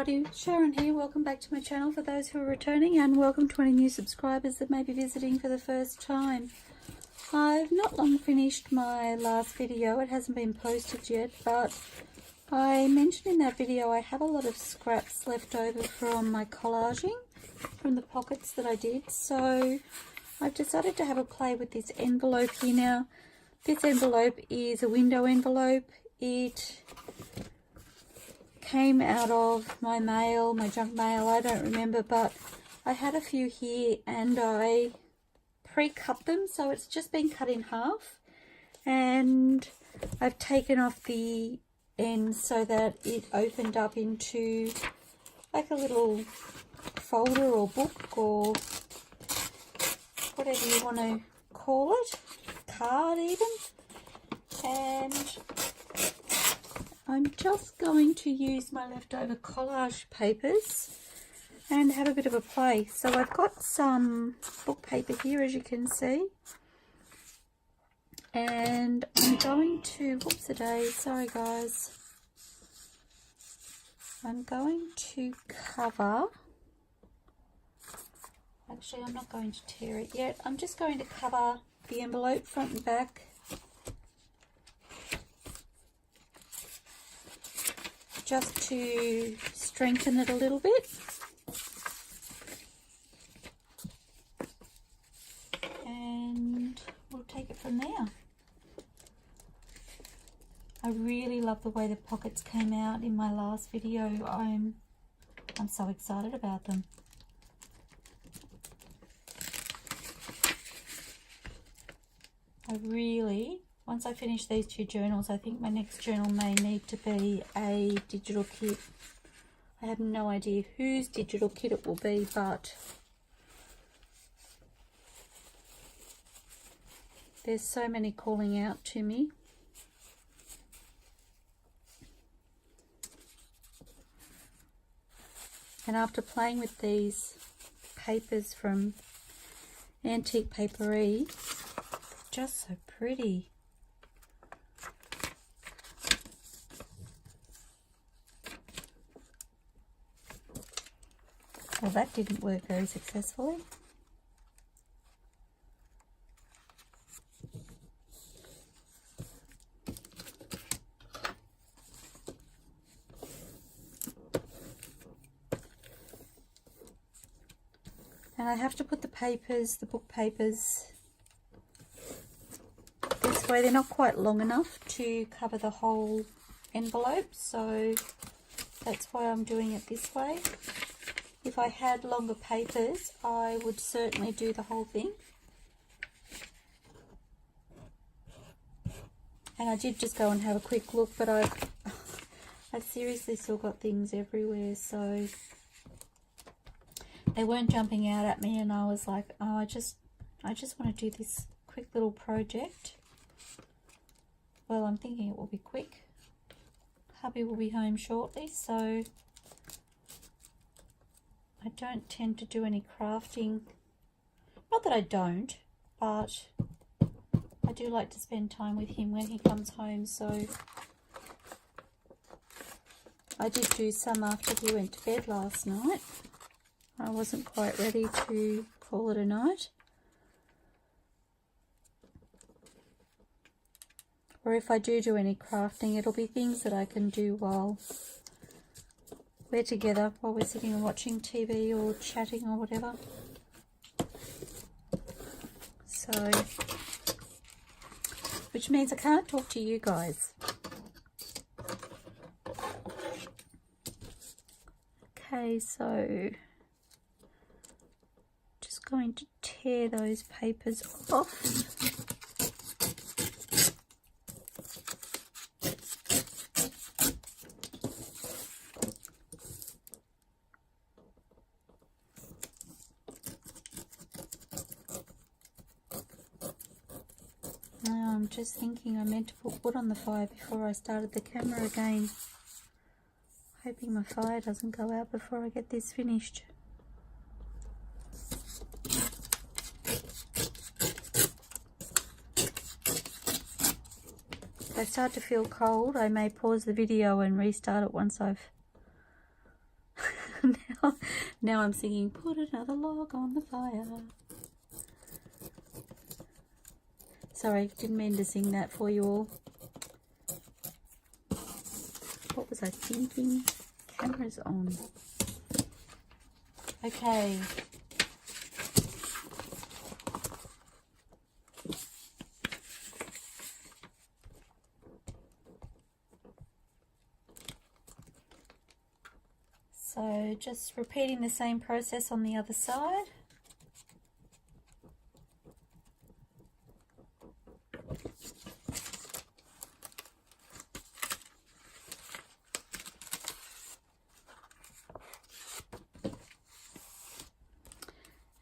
everybody, Sharon here. Welcome back to my channel for those who are returning, and welcome to any new subscribers that may be visiting for the first time. I've not long finished my last video. It hasn't been posted yet, but I mentioned in that video I have a lot of scraps left over from my collaging, from the pockets that I did. So I've decided to have a play with this envelope here. Now, this envelope is a window envelope. It came out of my mail, my junk mail, I don't remember, but I had a few here and I pre-cut them, so it's just been cut in half, and I've taken off the ends so that it opened up into like a little folder or book or whatever you want to call it, card even. And I'm just going to use my leftover collage papers and have a bit of a play. So I've got some book paper here, as you can see, and I'm going to, whoops a day, sorry guys, I'm going to cover, actually I'm not going to tear it yet, I'm just going to cover the envelope front and back, just to strengthen it a little bit. And we'll take it from there. I really love the way the pockets came out in my last video. I'm so excited about them. Once I finish these two journals, I think my next journal may need to be a digital kit. I have no idea whose digital kit it will be, but there's so many calling out to me. And after playing with these papers from Antique Papery, just so pretty. Well, that didn't work very successfully. And I have to put the papers, the book papers, this way. They're not quite long enough to cover the whole envelope, so that's why I'm doing it this way. If I had longer papers, I would certainly do the whole thing. And I did just go and have a quick look, but I've seriously still got things everywhere, so they weren't jumping out at me, and I was like, oh, I just want to do this quick little project. Well, I'm thinking it will be quick. Hubby will be home shortly, so I don't tend to do any crafting. Not that I don't, but I do like to spend time with him when he comes home, so I did do some after he went to bed last night. I wasn't quite ready to call it a night. Or if I do any crafting, it'll be things that I can do while we're together, while we're sitting and watching TV or chatting or whatever. So, which means I can't talk to you guys. Okay, so just going to tear those papers off. I'm just thinking I meant to put wood on the fire before I started the camera again. Hoping my fire doesn't go out before I get this finished. If I start to feel cold, I may pause the video and restart it once I've Now I'm singing, put another log on the fire. Sorry, didn't mean to sing that for you all. What was I thinking? Camera's on. Okay. So just repeating the same process on the other side.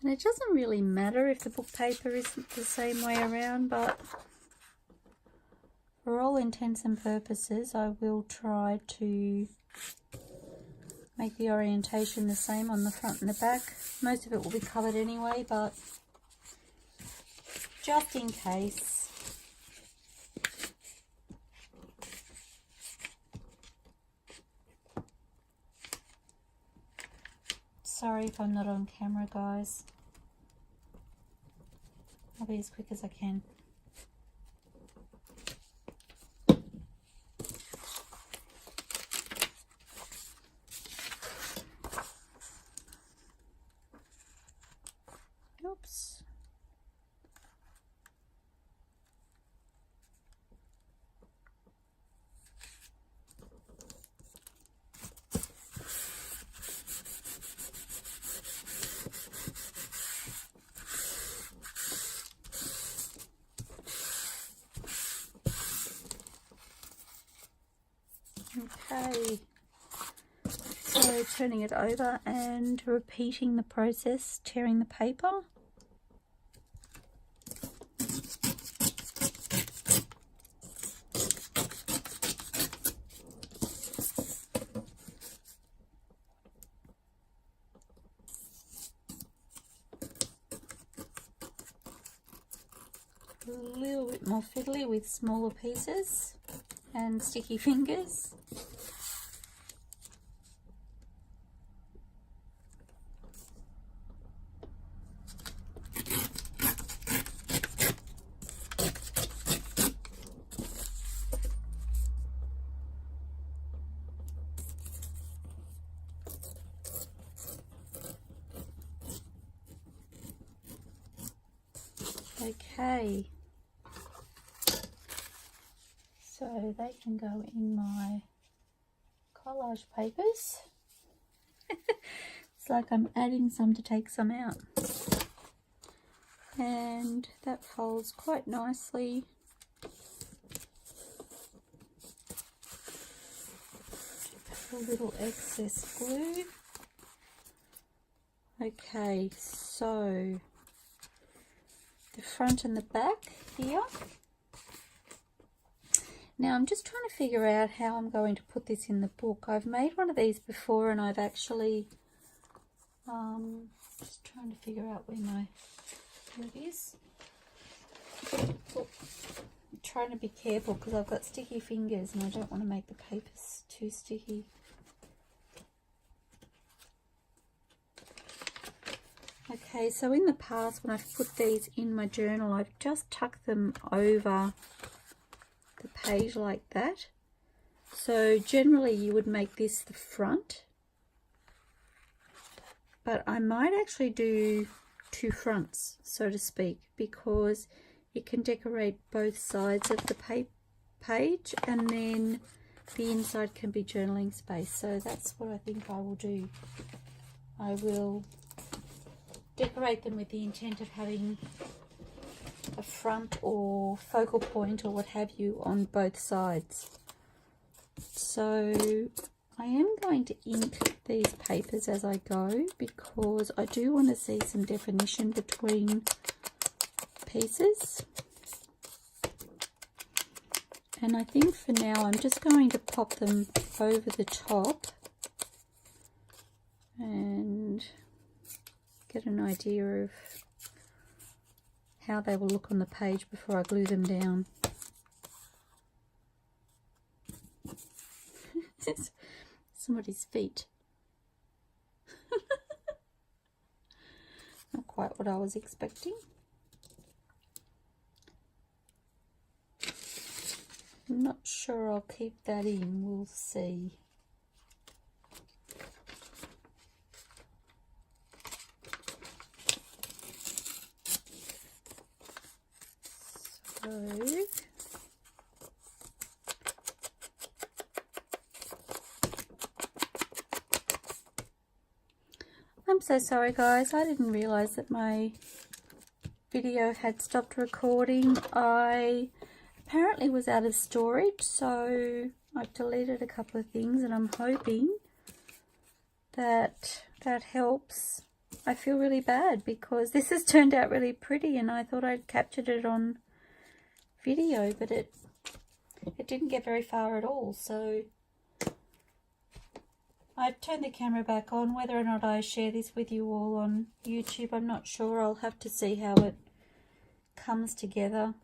And it doesn't really matter if the book paper isn't the same way around, but for all intents and purposes, I will try to make the orientation the same on the front and the back. Most of it will be covered anyway, but just in case. Sorry if I'm not on camera, guys. I'll be as quick as I can. Oops. Okay, so turning it over and repeating the process, tearing the paper. A little bit more fiddly with smaller pieces and sticky fingers. Okay, so they can go in my collage papers. It's like I'm adding some to take some out. And that folds quite nicely. A little excess glue. Okay, so the front and the back here. Now I'm just trying to figure out how I'm going to put this in the book. I've made one of these before and I've actually just trying to figure out where it is. Oh, I'm trying to be careful because I've got sticky fingers and I don't want to make the papers too sticky. Okay, so in the past when I've put these in my journal, I've just tucked them over the page like that. So generally you would make this the front, but I might actually do two fronts, so to speak, because it can decorate both sides of the page and then the inside can be journaling space. So that's what I think I will do. I will decorate them with the intent of having a front or focal point or what have you on both sides. So I am going to ink these papers as I go because I do want to see some definition between pieces. And I think for now I'm just going to pop them over the top and get an idea of how they will look on the page before I glue them down. Somebody's feet. Not quite what I was expecting. I'm not sure I'll keep that in, we'll see. So, I'm so sorry guys, I didn't realize that my video had stopped recording. I apparently was out of storage, so I've deleted a couple of things and I'm hoping that that helps. I feel really bad because this has turned out really pretty and I thought I'd captured it on video, but it didn't get very far at all. So I've turned the camera back on. Whether or not I share this with you all on YouTube, I'm not sure. I'll have to see how it comes together.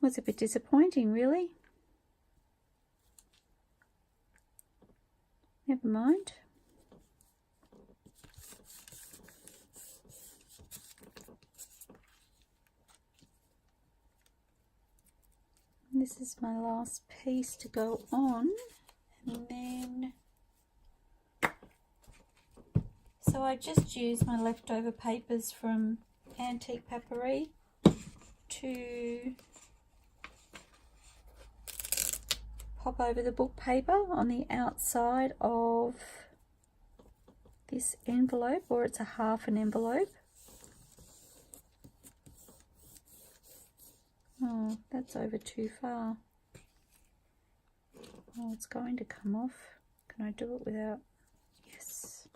Was a bit disappointing, really. Never mind. This is my last piece to go on, and then so I just used my leftover papers from Antique Papery to pop over the book paper on the outside of this envelope, or it's a half an envelope. Oh, that's over too far. Oh, it's going to come off. Can I do it without? Yes.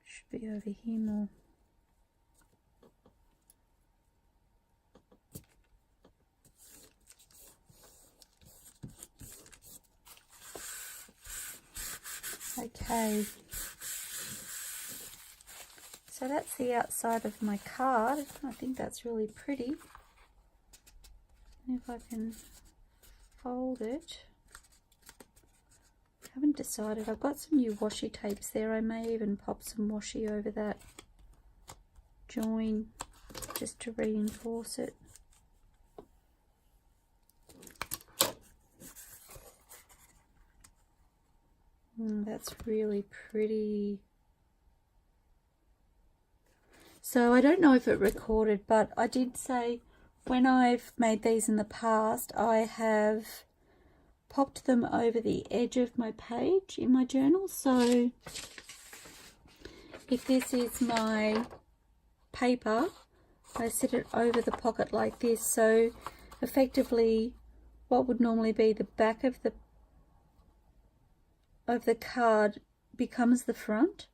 Should be over here more. Okay. So that's the outside of my card. I think that's really pretty. And if I can fold it. I haven't decided. I've got some new washi tapes there. I may even pop some washi over that join just to reinforce it. That's really pretty. So I don't know if it recorded, but I did say when I've made these in the past, I have popped them over the edge of my page in my journal. So if this is my paper, I sit it over the pocket like this. So effectively what would normally be the back of the card becomes the front,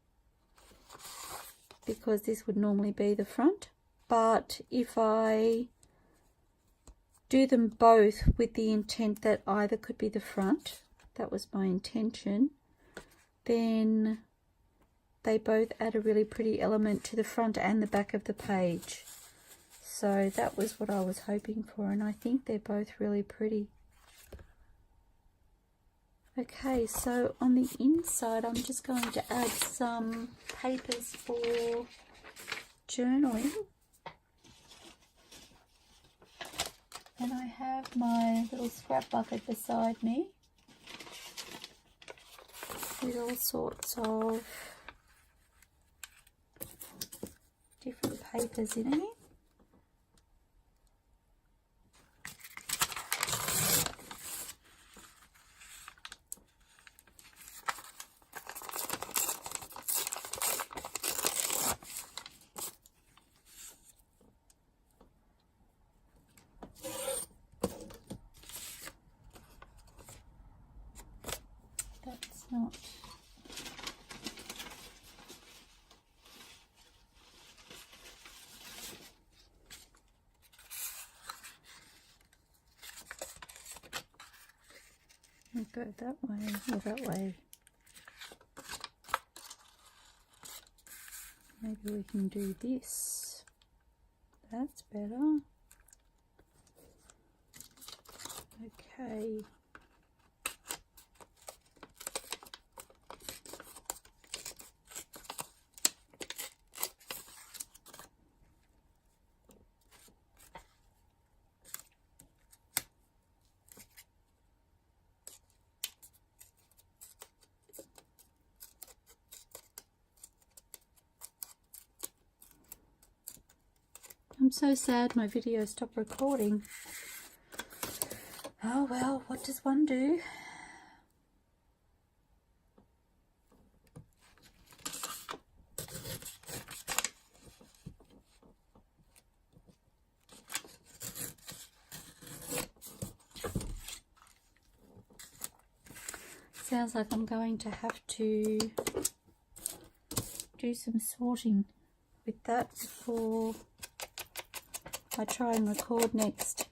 because this would normally be the front. But if I do them both with the intent that either could be the front, that was my intention, then they both add a really pretty element to the front and the back of the page. So that was what I was hoping for, and I think they're both really pretty. Okay, so on the inside I'm just going to add some papers for journaling. And I have my little scrap bucket beside me with all sorts of different papers in it. That's not... I'll go that way or that way. Maybe we can do this. That's better. Okay. I'm so sad my video stopped recording. Oh well, what does one do? Sounds like I'm going to have to do some sorting with that before I try and record next.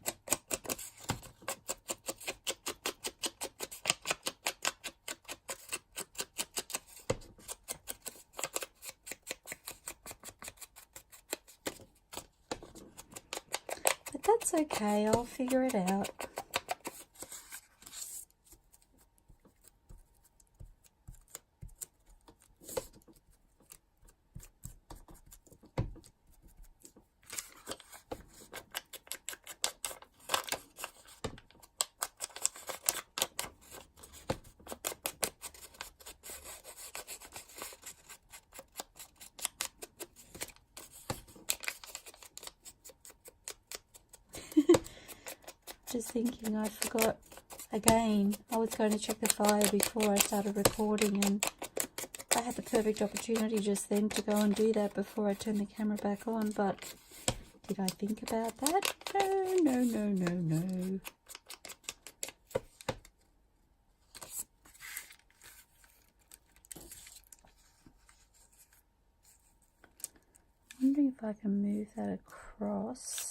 But that's okay, I'll figure it out. Just thinking, I forgot again. I was going to check the fire before I started recording, and I had the perfect opportunity just then to go and do that before I turned the camera back on. But did I think about that? No, no, no, no, no. I'm wondering if I can move that across.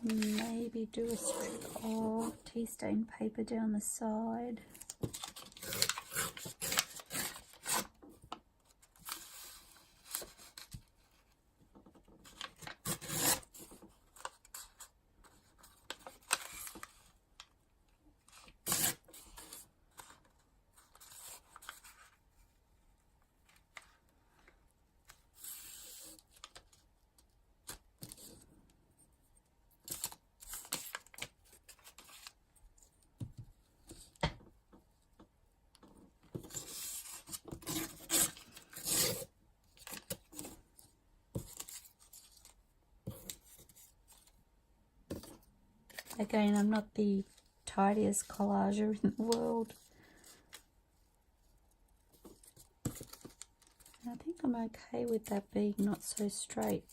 Maybe do a strip of tea stain paper down the side. Again, I'm not the tidiest collager in the world. I think I'm okay with that being not so straight.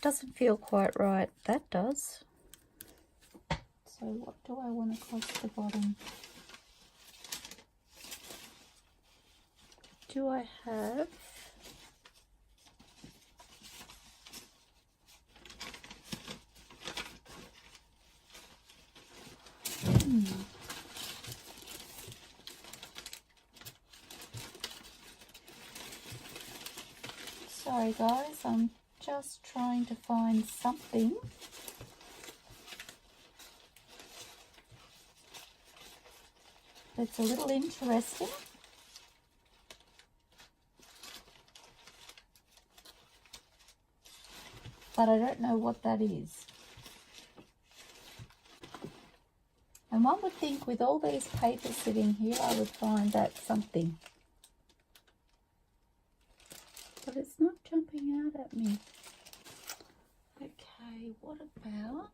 Doesn't feel quite right. That does. So what do I want across the bottom? Do I have Sorry guys, I'm just trying to find something that's a little interesting. But I don't know what that is. And one would think with all these papers sitting here, I would find that something. But it's not jumping out at me. Okay, what about...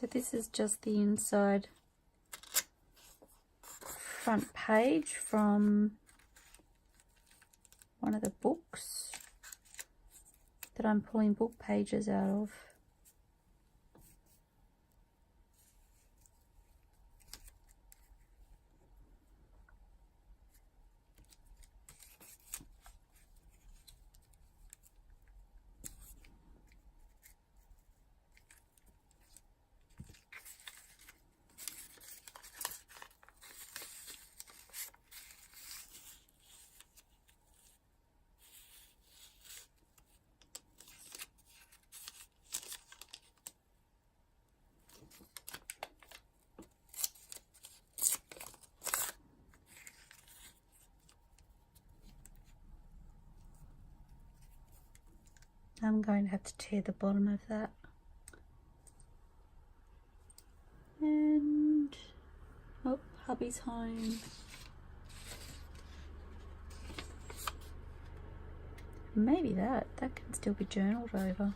So this is just the inside front page from one of the books that I'm pulling book pages out of. I'm going to have to tear the bottom of that. And, oh, hubby's home. Maybe that can still be journaled over.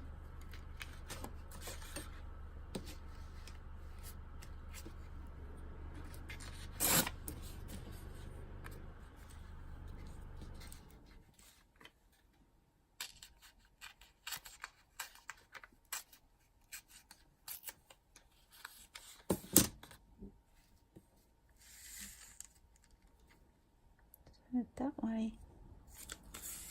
That way.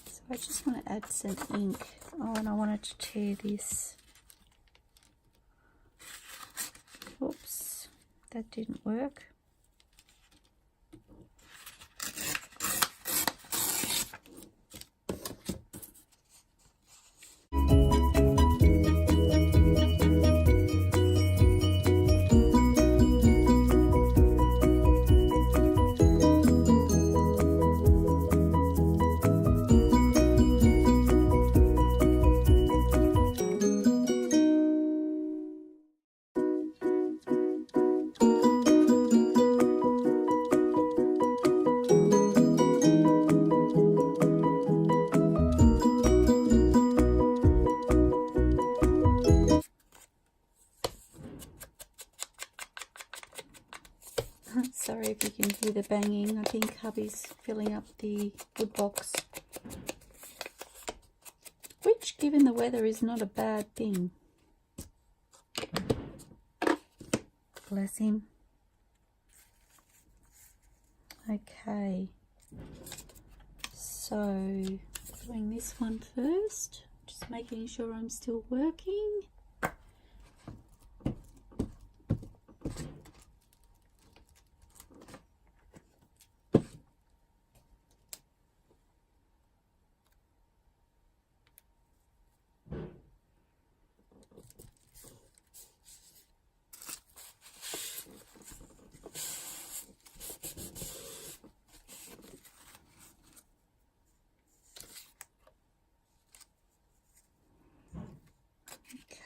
So I just want to add some ink. Oh, and I wanted to tear this. Oops, that didn't work. Sorry if you can hear the banging. I think hubby's filling up the wood box. Which, given the weather, is not a bad thing. Bless him. Okay. So, doing this one first. Just making sure I'm still working.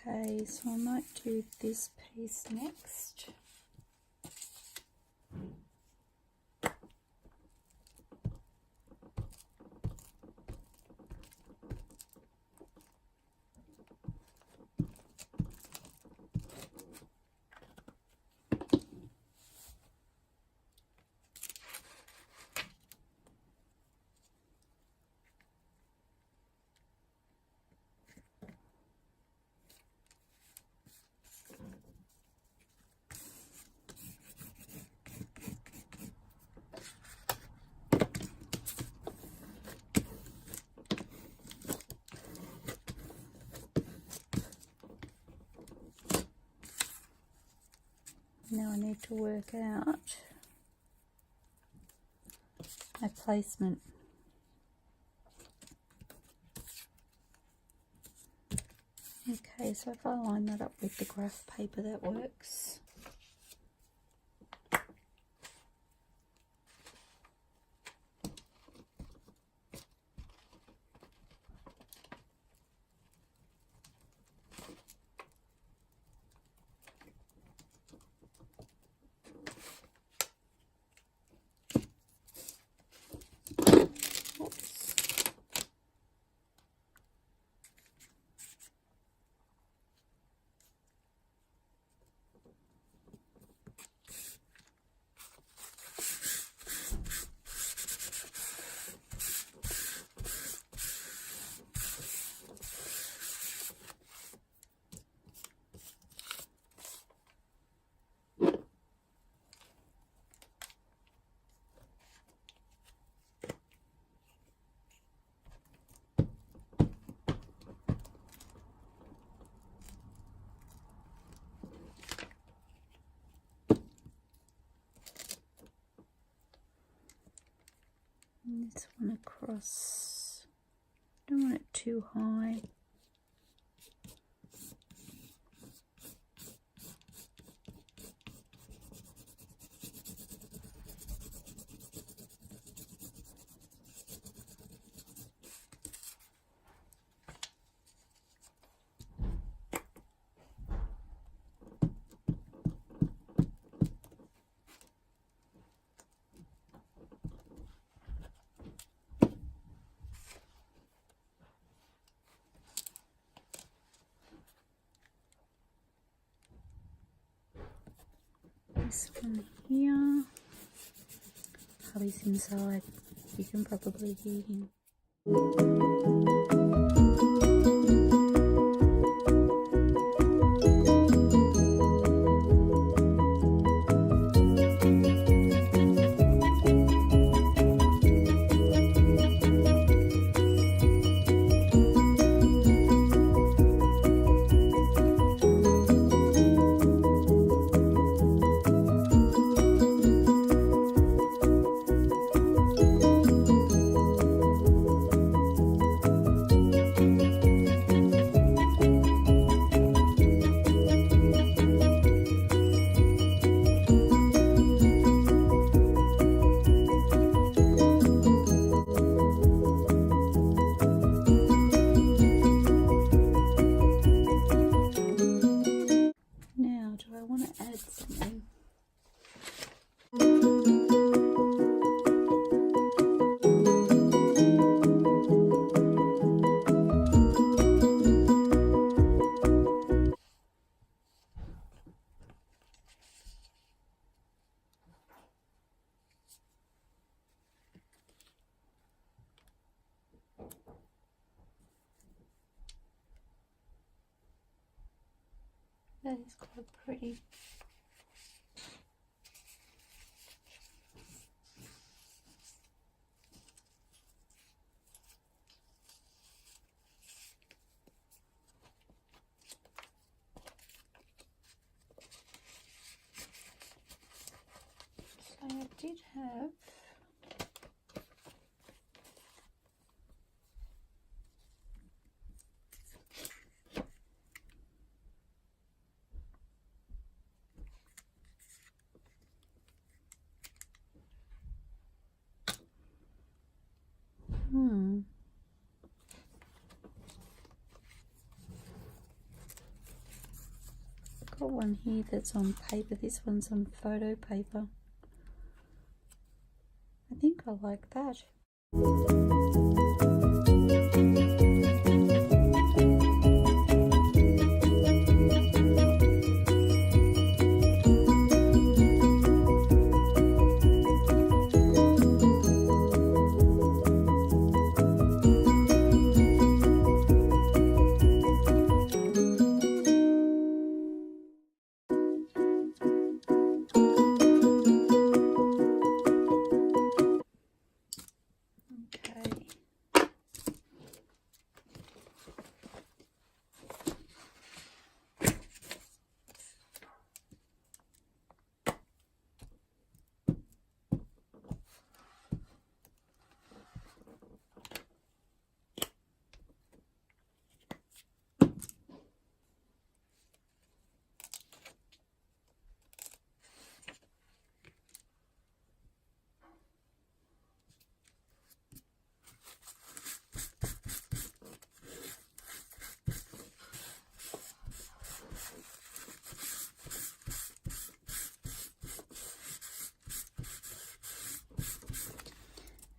Okay, so I might do this piece next. Now I need to work out my placement. Okay, so if I line that up with the graph paper, that works. this one across. Don't want it too high. This one here, hubby's inside, you can probably hear him. That is quite pretty. So I did have got one here that's on paper. This one's on photo paper. I think I like that.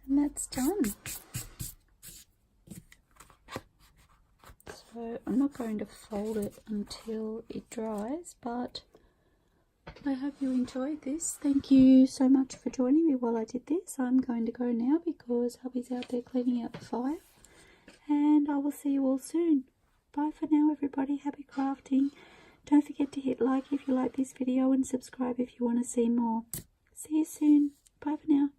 And that's done. So I'm not going to fold it until it dries, but I hope you enjoyed this. Thank you so much for joining me while I did this. I'm going to go now because hubby's out there cleaning out the fire, and I will see you all soon. Bye for now, everybody. Happy crafting. Don't forget to hit like if you like this video and subscribe if you want to see more. See you soon. Bye for now.